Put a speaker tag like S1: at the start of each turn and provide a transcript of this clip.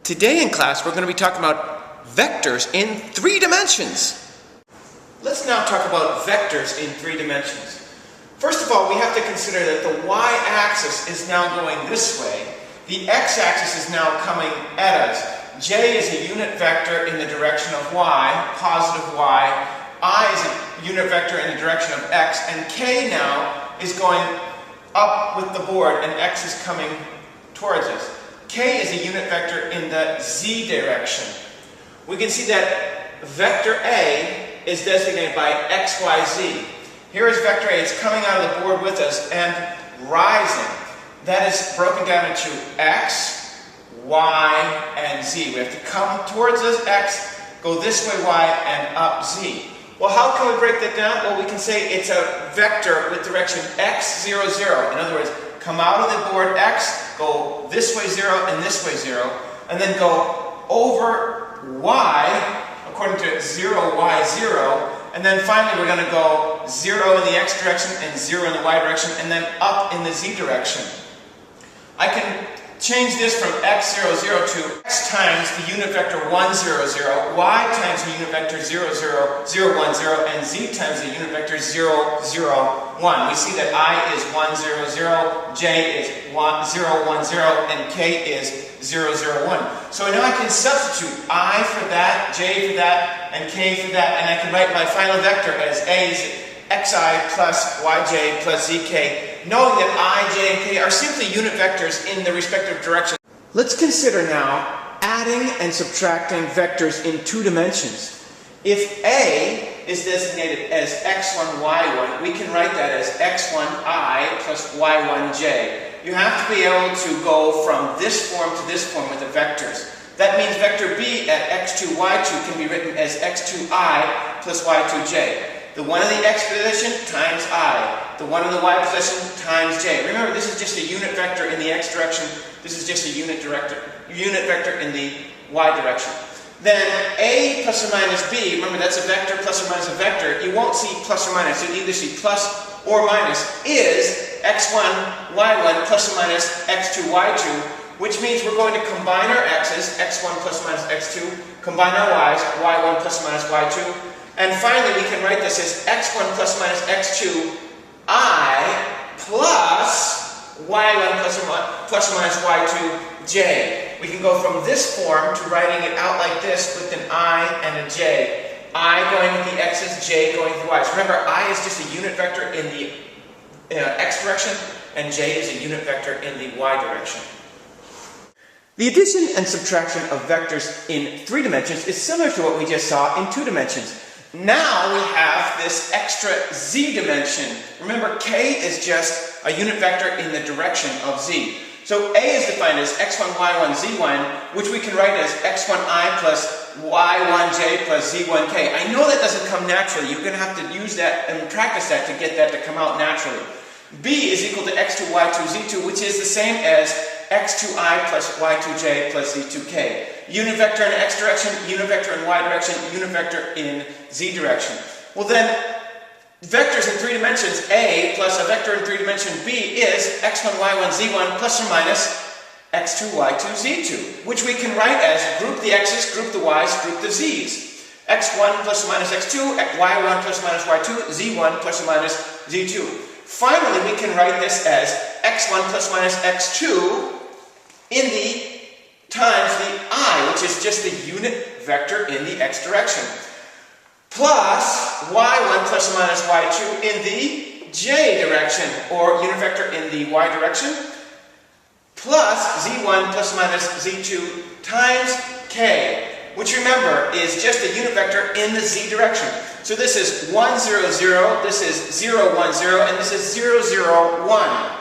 S1: Today in class, we're going to be talking about vectors in 3 dimensions. Let's now talk about vectors in 3 dimensions. First of all, we have to consider that the y-axis is now going this way. The x-axis is now coming at us. J is a unit vector in the direction of y, positive y. I is a unit vector in the direction of x. And k now is going up with the board, and x is coming towards us. K is a unit vector in the z direction. We can see that vector A is designated by x, y, z. Here is vector A. It's coming out of the board with us and rising. That is broken down into x, y, and z. We have to come towards us, x, go this way, y, and up, z. Well, how can we break that down? Well, we can say it's a vector with direction x, 0, 0. In other words, come out of the board x, go this way 0 and this way 0, and then go over y according to 0, y, 0, and then finally we're going to go 0 in the x direction and 0 in the y direction, and then up in the z direction. I can change this from x, 0, 0 to x times the unit vector 1, 0, 0, y times the unit vector 0, 0, 0, 1, 0, and z times the unit vector 0, 0, 1. We see that I is 1, 0, 0, j is 1, 0, 1, 0, and k is 0, 0, 1. So now I can substitute I for that, j for that, and k for that, and I can write my final vector as a is xi plus yj plus zk, knowing that I, j, and k are simply unit vectors in the respective directions. Let's consider now adding and subtracting vectors in 2 dimensions. If A is designated as x1, y1, we can write that as x1i plus y1j. You have to be able to go from this form to this form with the vectors. That means vector B at x2, y2 can be written as x2i plus y2j. The one in the x position times I. The one in the y position times j. Remember, this is just a unit vector in the x direction. This is just a unit vector in the y direction. Then A plus or minus B, remember that's a vector plus or minus a vector. You won't see plus or minus. You'll either see plus or minus, is x1, y1 plus or minus x2, y2, which means we're going to combine our x's, x1 plus or minus x2, combine our y's, y1 plus or minus y2, and finally we can write this as x1 plus or minus x2 I plus y1 plus or minus y2 j. We can go from this form to writing it out like this with an I and a j. I going with the x's, j going with the y's. Remember, I is just a unit vector in the x direction, and j is a unit vector in the y direction. The addition and subtraction of vectors in 3 dimensions is similar to what we just saw in 2 dimensions. Now we have this extra z dimension. Remember, k is just a unit vector in the direction of z. So A is defined as x1, y1, z1, which we can write as x1i plus y1j plus z1k. I know that doesn't come naturally. You're going to have to use that and practice that to get that to come out naturally. B is equal to x2, y2, z2, which is the same as x2i plus y2j plus z2k. Unit vector in x direction, unit vector in y direction, unit vector in z direction. Well then, vectors in 3 dimensions, A plus a vector in 3 dimension B is x1, y1, z1 plus or minus x2, y2, z2, which we can write as group the x's, group the y's, group the z's. x1 plus or minus x2, y1 plus or minus y2, z1 plus or minus z2. Finally, we can write this as x1 plus or minus x2 in the times the I, which is just the unit vector in the x direction, plus y1 plus or minus y2 in the j direction, or unit vector in the y direction, plus z1 plus or minus z2 times k, which remember is just a unit vector in the z direction. So this is 1, 0, 0, this is 0, 1, 0, and this is 0, 0, 1.